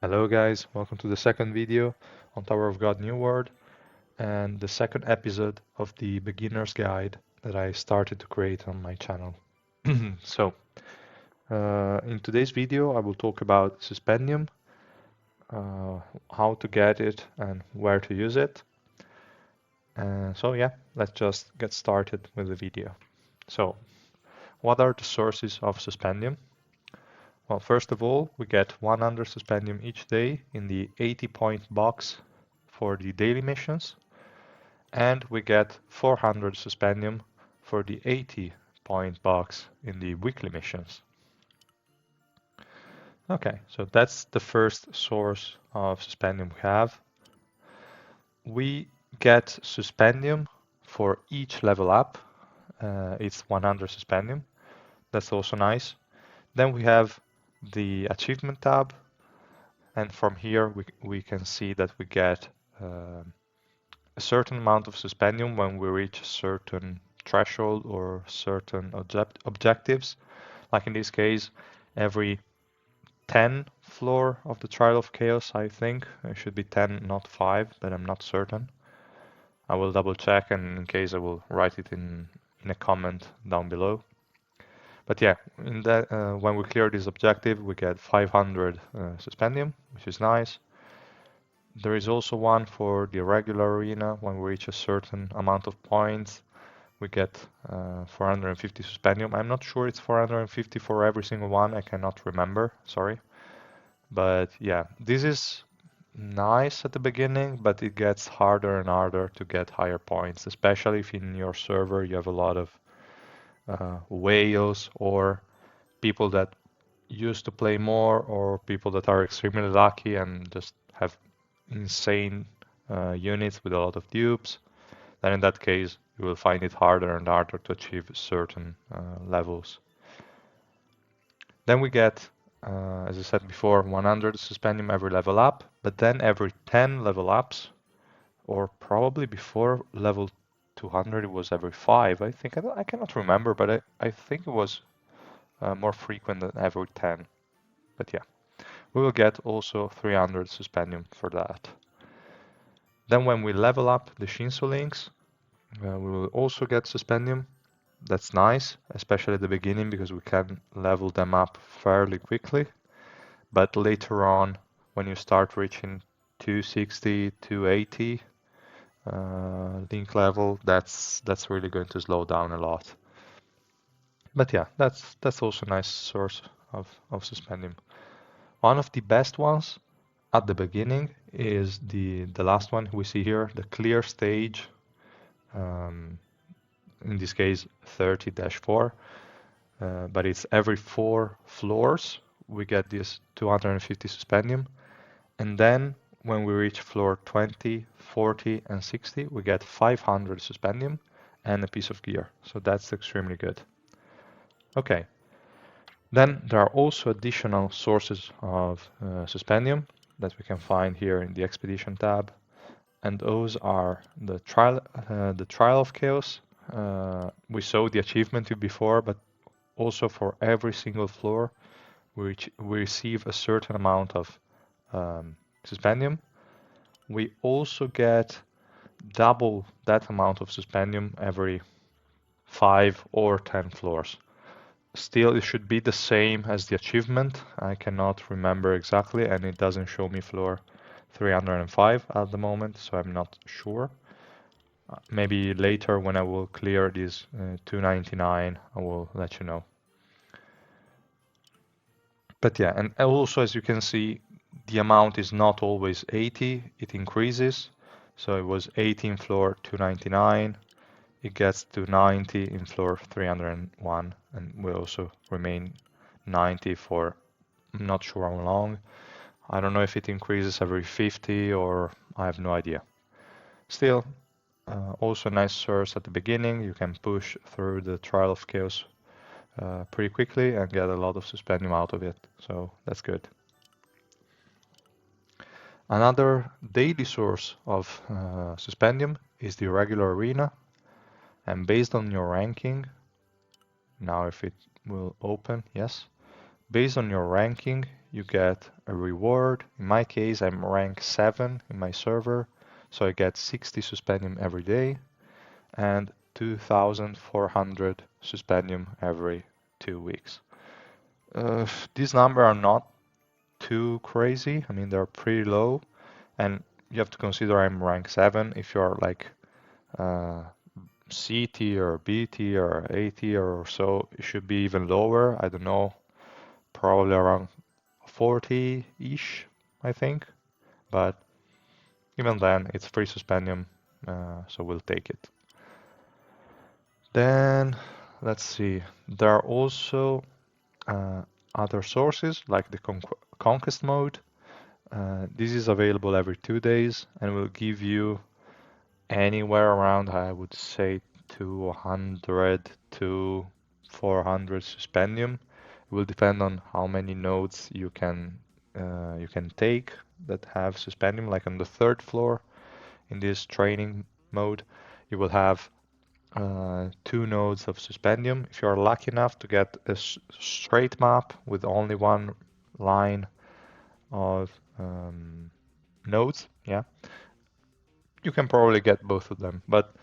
Hello guys, welcome to the second video on Tower of God New World and the second episode of the beginner's guide that I started to create on my channel. So, in today's video I will talk about Suspendium, how to get it and where to use it. So yeah, let's just get started with the video. So, what are the sources of Suspendium? Well, first of all, we get 100 Suspendium each day in the 80-point box for the daily missions, and we get 400 Suspendium for the 80-point box in the weekly missions. Okay, so that's the first source of Suspendium we have. We get Suspendium for each level up. It's 100 Suspendium. That's also nice. Then we have the achievement tab, and from here we can see that we get a certain amount of Suspendium when we reach a certain threshold or certain objectives. Like in this case, every 10 floor of the Trial of Chaos, I think. It should be 10, not 5, but I'm not certain. I will double check, and in case I will write it in a comment down below. But yeah, in that when we clear this objective, we get 500 Suspendium, which is nice. There is also one for the regular arena. When we reach a certain amount of points, we get 450 Suspendium. I'm not sure it's 450 for every single one. I cannot remember, sorry. But yeah, this is nice at the beginning, but it gets harder and harder to get higher points, especially if in your server you have a lot of whales or people that used to play more or people that are extremely lucky and just have insane units with a lot of dupes. Then in that case, you will find it harder and harder to achieve certain levels. Then we get, as I said before, 100 Suspendium every level up, but then every 10 level ups, or probably before level 200 it was every 5, I think. I cannot remember, but I think it was more frequent than every 10. But yeah, we will get also 300 Suspendium for that. Then when we level up the Shinsu links, we will also get Suspendium. That's nice, especially at the beginning because we can level them up fairly quickly. But later on, when you start reaching 260, 280 link level, that's really going to slow down a lot. But yeah, that's also a nice source of Suspendium. One of the best ones at the beginning is the last one we see here, the clear stage. In this case 30-4, but it's every 4 floors we get this 250 Suspendium, and then when we reach floor 20, 40 and 60 we get 500 Suspendium and a piece of gear, so that's extremely good. Okay, then there are also additional sources of Suspendium that we can find here in the Expedition tab, and those are the Trial of Chaos. We saw the achievement before, but also for every single floor we receive a certain amount of Suspendium. We also get double that amount of Suspendium every 5 or 10 floors. Still, it should be the same as the achievement. I cannot remember exactly, and it doesn't show me floor 305 at the moment, so I'm not sure. Maybe later when I will clear this 299, I will let you know. But yeah, and also as you can see, the amount is not always 80, it increases. So it was 80 in floor 299, it gets to 90 in floor 301, and will also remain 90 for I'm not sure how long. I don't know if it increases every 50 or I have no idea. Still, also a nice source at the beginning. You can push through the Trial of Chaos pretty quickly and get a lot of Suspendium out of it, so that's good. Another daily source of Suspendium is the regular arena, and based on your ranking, now if it will open, yes, Based on your ranking, you get a reward. In my case, I'm rank 7 in my server, so I get 60 Suspendium every day and 2,400 Suspendium every 2 weeks. These numbers are not too crazy. I mean, they're pretty low, and you have to consider I'm rank 7. If you're like uh, C tier, B tier, or A tier or so, it should be even lower. I don't know, probably around 40-ish, I think. But even then, it's free Suspendium, so we'll take it. Then, let's see. There are also other sources like the Conquest mode. This is available every 2 days and will give you anywhere around, I would say, 200 to 400 Suspendium. It will depend on how many nodes you can take that have Suspendium. Like on the third floor in this training mode, you will have 2 nodes of Suspendium. If you are lucky enough to get a straight map with only one line of nodes, yeah, you can probably get both of them. But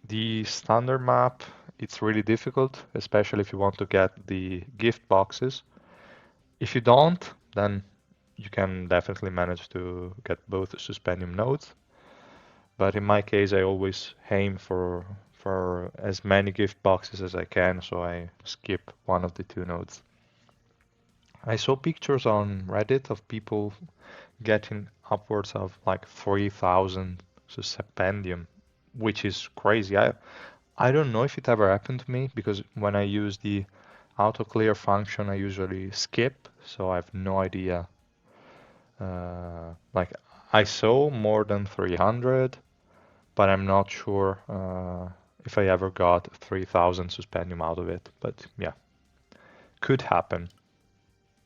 the standard map, it's really difficult, especially if you want to get the gift boxes. If you don't, then you can definitely manage to get both Suspendium nodes. But in my case, I always aim for as many gift boxes as I can, so I skip one of the 2 nodes. I saw pictures on Reddit of people getting upwards of like 3,000 Suspendium, which is crazy. I don't know if it ever happened to me because when I use the auto clear function, I usually skip, so I have no idea. Like I saw more than 300, but I'm not sure if I ever got 3,000 Suspendium out of it. But yeah, could happen,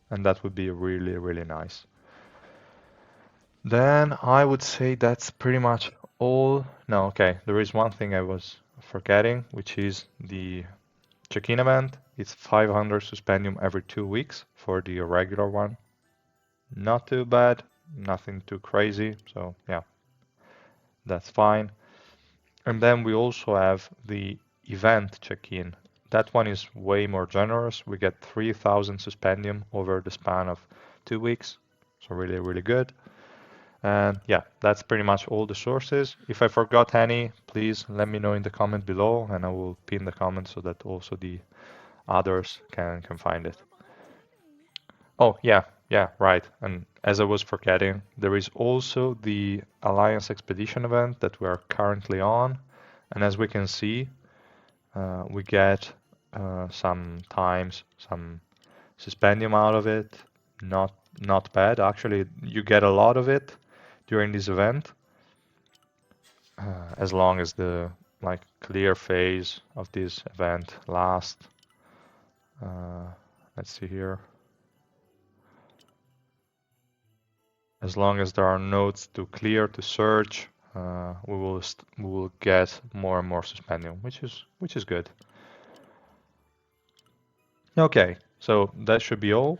and that would be really, really nice. Then I would say that's pretty much all. No, okay, there is one thing I was forgetting, which is the check-in event. It's 500 Suspendium every 2 weeks for the regular one. Not too bad, nothing too crazy, so yeah, that's fine. And then we also have the event check-in. That one is way more generous. We get 3,000 Suspendium over the span of 2 weeks, so really, really good. And yeah, that's pretty much all the sources. If I forgot any, please let me know in the comment below and I will pin the comment so that also the others can find it. Oh, yeah, right. And as I was forgetting, there is also the Alliance Expedition event that we are currently on. And as we can see, we get sometimes some Suspendium out of it. Not bad. Actually, you get a lot of it during this event, as long as the like clear phase of this event lasts. Let's see here. As long as there are nodes to clear to search, we will get more and more Suspendium, which is good. Okay, so that should be all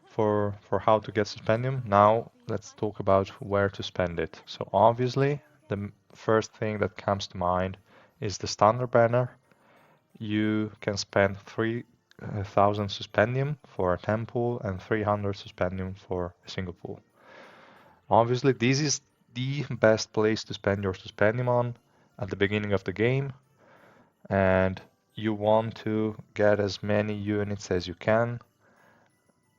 for how to get Suspendium. Now let's talk about where to spend it. So obviously the first thing that comes to mind is the standard banner. You can spend 3,000 Suspendium for a temple and 300 Suspendium for a single pool. Obviously, this is the best place to spend your Suspendium on at the beginning of the game, and you want to get as many units as you can.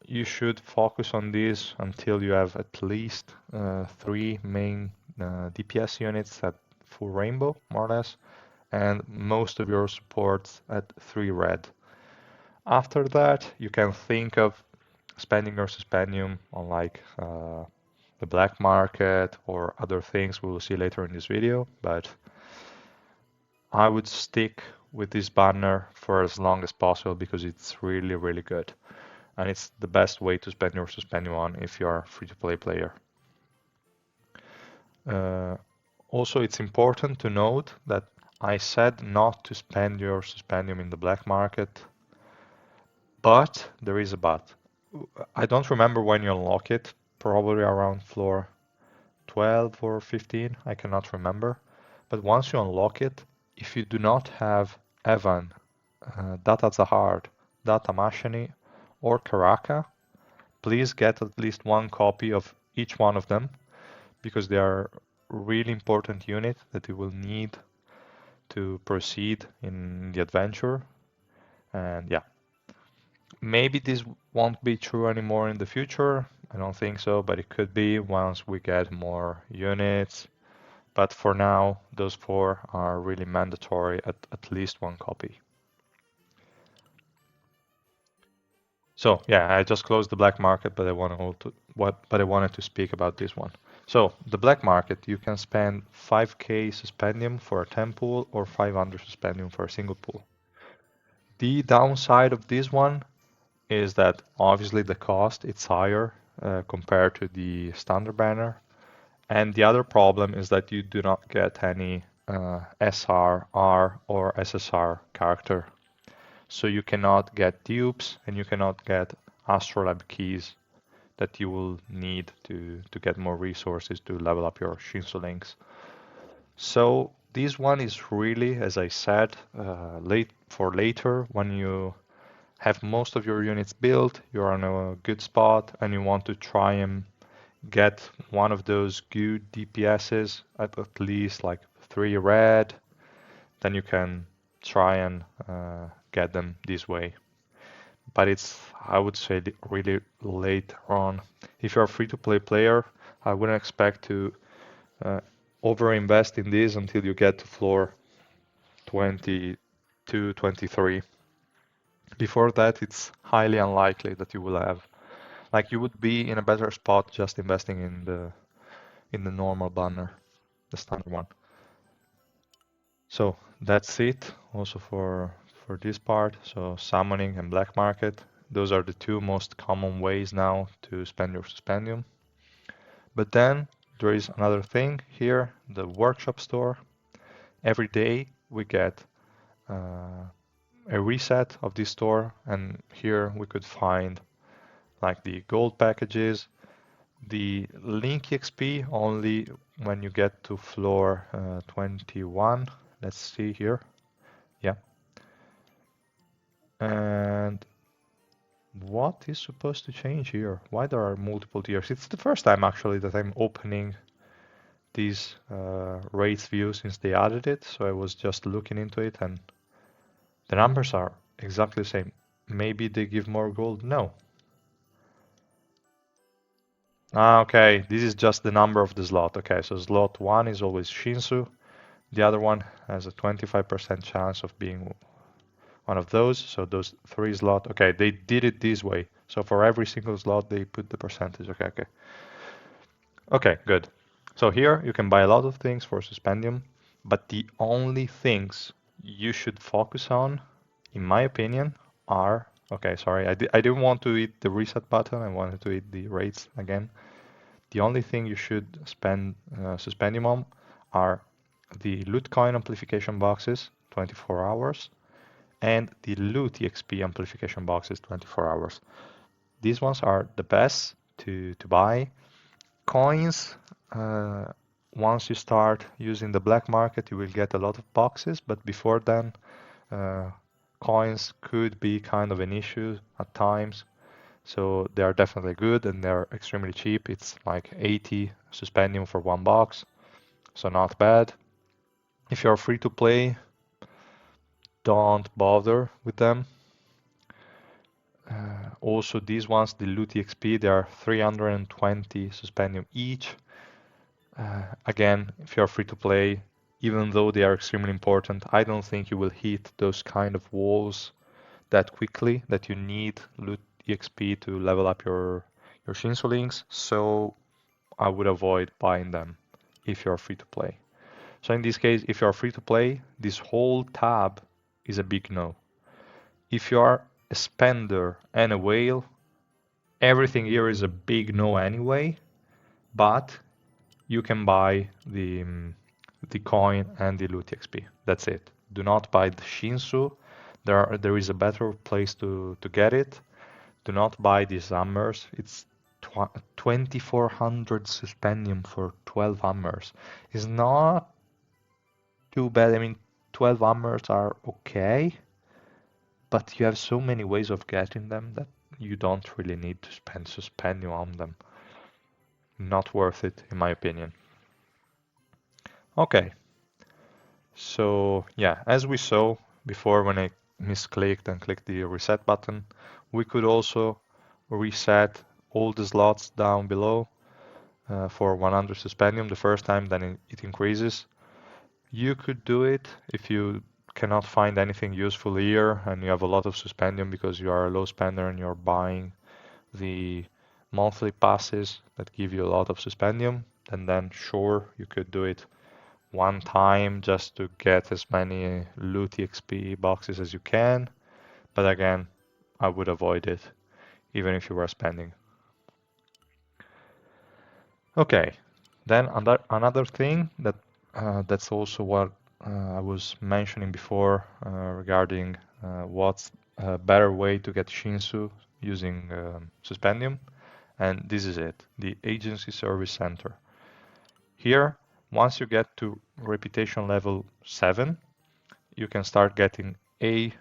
You should focus on this until you have at least 3 main DPS units at full rainbow, more or less, and most of your supports at 3 red. After that, you can think of spending your Suspendium on like the black market or other things we will see later in this video, but I would stick with this banner for as long as possible because it's really, really good. And it's the best way to spend your Suspendium on if you are a free-to-play player. Also, it's important to note that I said not to spend your Suspendium in the black market, but there is a but. I don't remember when you unlock it, probably around floor 12 or 15, I cannot remember. But once you unlock it, if you do not have Evan, Data Zahard, Data Mashini, or Karaka, please get at least one copy of each one of them because they are really important unit that you will need to proceed in the adventure. And yeah, maybe this won't be true anymore in the future. I don't think so, but it could be once we get more units. But for now, those four are really mandatory at least one copy. So yeah, I just closed the black market, but I wanted to speak about this one. So the black market, you can spend 5k Suspendium for a 10 pool or 500 Suspendium for a single pool. The downside of this one is that obviously the cost it's higher compared to the standard banner. And the other problem is that you do not get any SR, R, or SSR character. So you cannot get dupes and you cannot get Astrolab keys that you will need to get more resources to level up your Shinsu links. So this one is really, as I said, late for later when you have most of your units built, you're on a good spot, and you want to try and get one of those good DPSs at least like 3 red, then you can try and get them this way. But it's, I would say, really late on. If you're a free-to-play player, I wouldn't expect to uh, over-invest in this until you get to floor 22, 23. Before that, it's highly unlikely that you will have, like you would be in a better spot just investing in the normal banner, the standard one. So that's it also for this part. So summoning and black market, those are the two most common ways now to spend your Suspendium. But then there is another thing here, the workshop store. Every day we get a reset of this store, and here we could find like the gold packages, the link XP only when you get to floor 21. Let's see here. Yeah. And what is supposed to change here? Why there are multiple tiers? It's the first time actually that I'm opening these rates view since they added it. So I was just looking into it and the numbers are exactly the same. Maybe they give more gold? No. Ah, okay, this is just the number of the slot. Okay, so slot 1 is always Shinsu. The other one has a 25% chance of being one of those. So those 3 slot. Okay, they did it this way. So for every single slot, they put the percentage. Okay, okay. Okay, good. So here you can buy a lot of things for Suspendium, but the only things you should focus on, in my opinion, are, okay, sorry, I didn't want to hit the reset button, I wanted to hit the rates again. The only thing you should spend Suspendium on are the loot coin amplification boxes, 24 hours, and the loot EXP amplification boxes, 24 hours. These ones are the best to buy. Coins, once you start using the black market, you will get a lot of boxes, but before then, coins could be kind of an issue at times. So they are definitely good and they're extremely cheap. It's like 80 Suspendium for 1 box, so not bad. If you're free to play, don't bother with them. Also, these ones, the loot XP, they are 320 Suspendium each. Again, if you're free to play, even though they are extremely important, I don't think you will hit those kind of walls that quickly that you need loot EXP to level up your Shinsu links. So I would avoid buying them if you're free to play. So in this case, if you're free to play, this whole tab is a big no. If you are a spender and a whale, everything here is a big no anyway, but you can buy the coin and the loot XP. That's it. Do not buy the Shinsu. There is a better place to get it. do not buy these hammers. It's 2400 Suspendium for 12 hammers. It's not too bad. I mean, 12 hammers are okay, but you have so many ways of getting them that you don't really need to spend Suspendium on them. Not worth it, in my opinion. Okay, so yeah, as we saw before when I misclicked and clicked the reset button, we could also reset all the slots down below for 100 Suspendium the first time, then it increases. You could do it if you cannot find anything useful here and you have a lot of Suspendium because you are a low spender and you're buying the monthly passes that give you a lot of Suspendium, and then sure, you could do it one time just to get as many loot XP boxes as you can. But again, I would avoid it, even if you were spending. Okay, then another thing that's also what I was mentioning before regarding what's a better way to get Shinsu using Suspendium, and this is it, the Agency Service Center. Here, once you get to reputation level 7, you can start getting A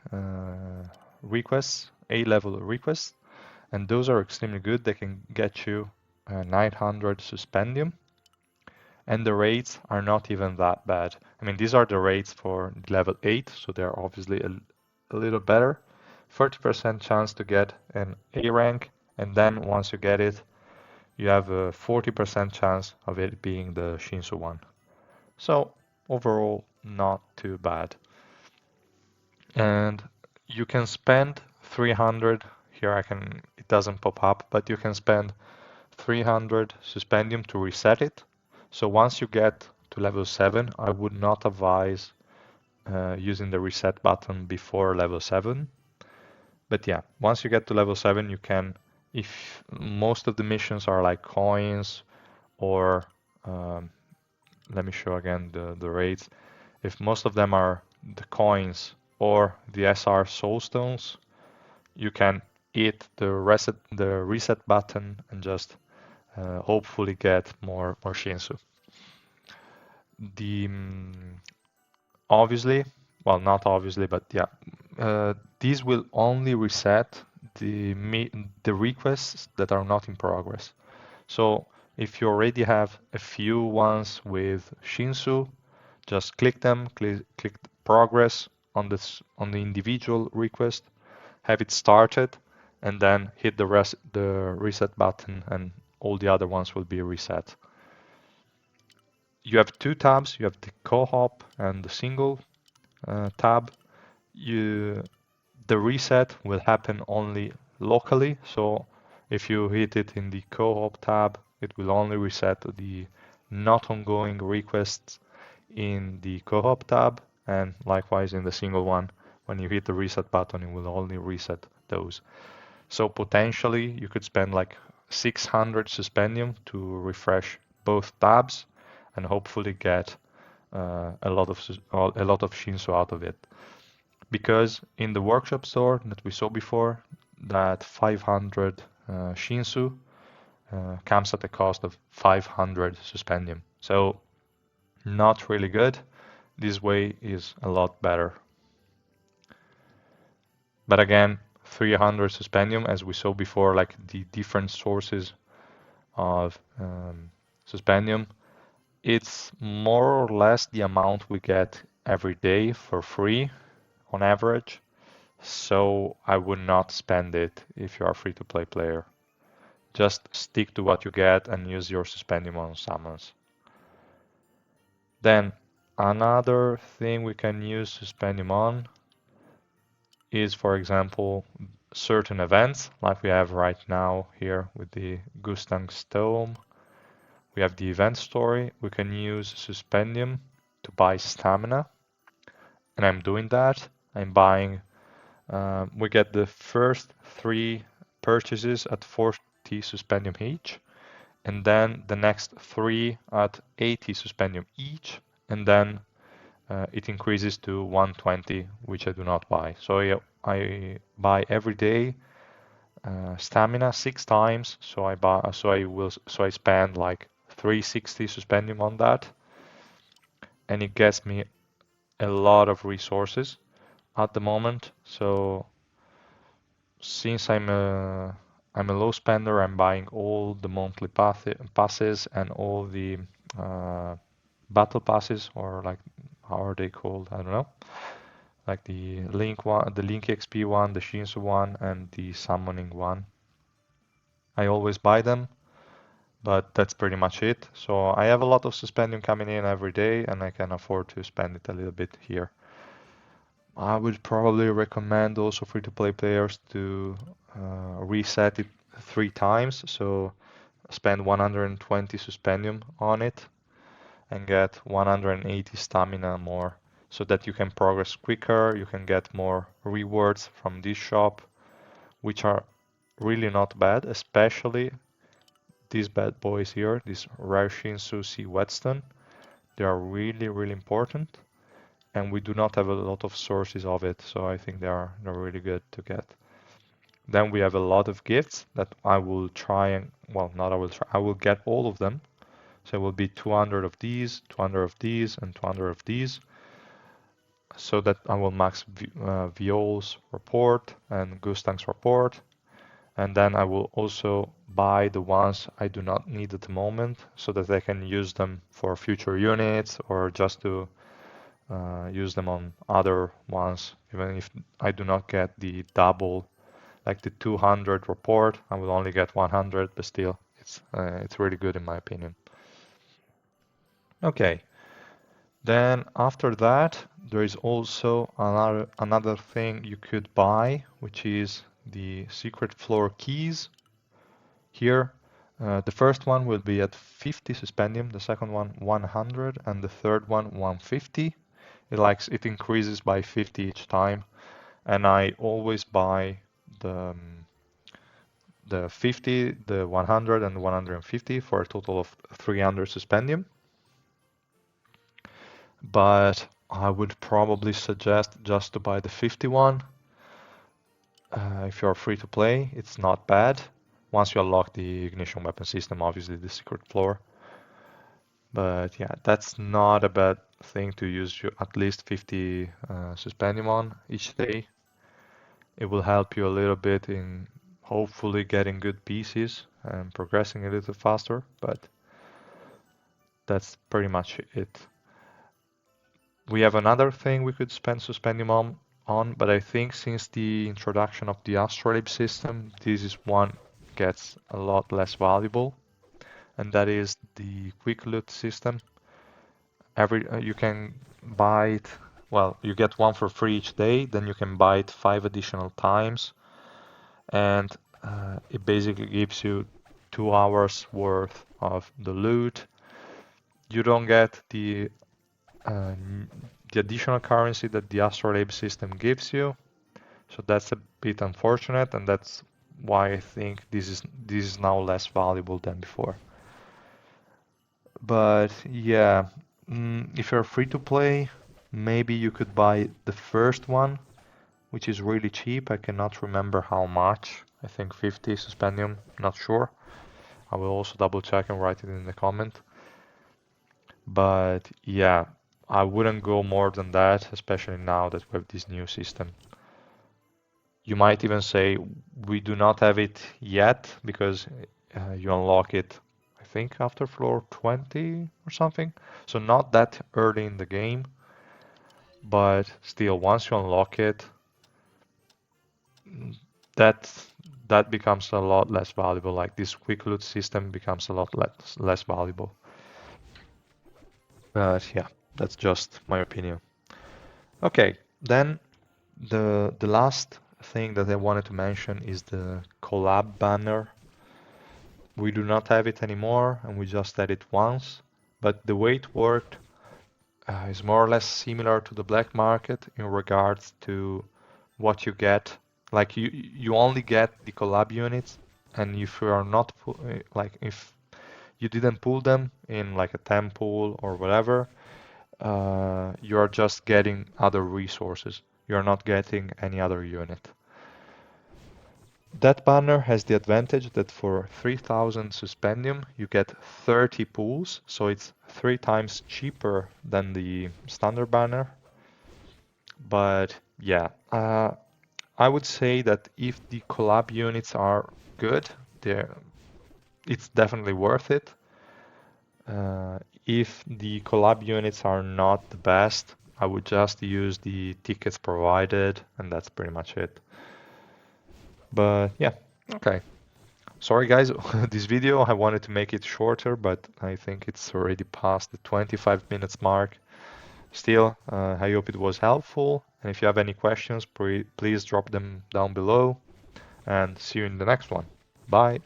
level requests, and those are extremely good. They can get you 900 Suspendium, and the rates are not even that bad. I mean, these are the rates for level 8, so they're obviously a little better. 30% chance to get an A rank, and then once you get it, you have a 40% chance of it being the Shinsu one. So overall, not too bad. And you can spend 300, here it doesn't pop up, but you can spend 300 Suspendium to reset it. So once you get to level 7, I would not advise using the reset button before level 7. But yeah, once you get to level 7, you can, if most of the missions are like coins or, let me show again the rates. If most of them are the coins or the SR soulstones, you can hit the reset button and just hopefully get more Shinsu. The obviously, well, not obviously, but yeah, these will only reset the requests that are not in progress. So if you already have a few ones with Shinsu, just click them, click progress on the individual request, have it started, and then hit the reset button, and all the other ones will be reset. You have two tabs. You have the co-op and the single tab. The reset will happen only locally. So if you hit it in the co-op tab, it will only reset the not ongoing requests in the co-op tab, and likewise in the single one, when you hit the reset button, it will only reset those. So potentially you could spend like 600 Suspendium to refresh both tabs and hopefully get a lot of Shinsu out of it. Because in the workshop store that we saw before, that 500 Shinsu comes at a cost of 500 Suspendium. So not really good. This way is a lot better. But again, 300 Suspendium, as we saw before, like the different sources of Suspendium, it's more or less the amount we get every day for free on average. So I would not spend it if you are a free-to-play player. Just stick to what you get and use your Suspendium on summons. Then another thing we can use Suspendium on is, for example, certain events like we have right now here with the Gustang's Tome. We have the event story. We can use Suspendium to buy stamina, and I'm doing that. I'm buying, we get the first 3 purchases at 40 Suspendium each, and then the next 3 at 80 Suspendium each, and then it increases to 120, which I do not buy. So I buy every day stamina 6 times, so I spend like 360 Suspendium on that, and it gets me a lot of resources at the moment. So since I'm a low spender, I'm buying all the monthly passes and all the uh, battle passes, or like how are they called? I don't know. Like the Link one, the Link XP one, the Shinsu one, and the Summoning one. I always buy them, but that's pretty much it. So I have a lot of Suspendium coming in every day, and I can afford to spend it a little bit here. I would probably recommend also free-to-play players to reset it 3 times. So spend 120 Suspendium on it and get 180 stamina more, so that you can progress quicker, you can get more rewards from this shop, which are really not bad, especially these bad boys here, this Raishin Sushi Whetstone. They are really, really important, and we do not have a lot of sources of it, so I think they're really good to get. Then we have a lot of gifts that I will try and, well, not I will try, I will get all of them. So it will be 200 of these, 200 of these, and 200 of these, so that I will max Viol's report and Gustang's report. And then I will also buy the ones I do not need at the moment, so that I can use them for future units, or just to use them on other ones. Even if I do not get the double, like the 200 report, I will only get 100, but still, it's really good in my opinion. Okay, then after that, there is also another thing you could buy, which is the secret floor keys. Here, the first one will be at 50 Suspendium, the second one 100, and the third one 150. It increases by 50 each time, and I always buy the 50, the 100, and the 150 for a total of 300 Suspendium. But I would probably suggest just to buy the 51. If you're free to play, it's not bad. Once you unlock the ignition weapon system, obviously the secret floor. But yeah, that's not a bad thing to use at least 50 Suspendium on each day. It will help you a little bit in hopefully getting good pieces and progressing a little faster, but that's pretty much it. We have another thing we could spend Suspendium on, but I think since the introduction of the Astrolabe system, this is one gets a lot less valuable, and that is the quick loot system. You can buy it, well, you get one for free each day, then you can buy it 5 additional times, and it basically gives you 2 hours worth of the loot. You don't get uh, the additional currency that the Astrolabe system gives you, so that's a bit unfortunate, and that's why I think this is now less valuable than before. But yeah, if you're free to play, maybe you could buy the first one, which is really cheap. I cannot remember how much. I think 50 Suspendium, not sure. I will also double check and write it in the comment. But yeah, I wouldn't go more than that, especially now that we have this new system. You might even say we do not have it yet because you unlock it, I think, after floor 20 or something. So not that early in the game, but still, once you unlock it, that that becomes a lot less valuable. Like this quick loot system becomes a lot less valuable. But yeah, that's just my opinion. Okay, then the last thing that I wanted to mention is the collab banner. We do not have it anymore, and we just had it once. But the way it worked is more or less similar to the black market in regards to what you get. Like you only get the collab units, and if you are not like if you didn't pull them in like a temple or whatever, you are just getting other resources. You're not getting any other unit. That banner has the advantage that for 3000 Suspendium you get 30 pools, so it's 3 times cheaper than the standard banner. But yeah, I would say that if the collab units are good, it's definitely worth it. If the collab units are not the best, I would just use the tickets provided, and that's pretty much it. But yeah, okay. Sorry guys, this video I wanted to make it shorter, but I think it's already past the 25 minutes mark. Still, I hope it was helpful, and if you have any questions, please drop them down below, and see you in the next one. Bye.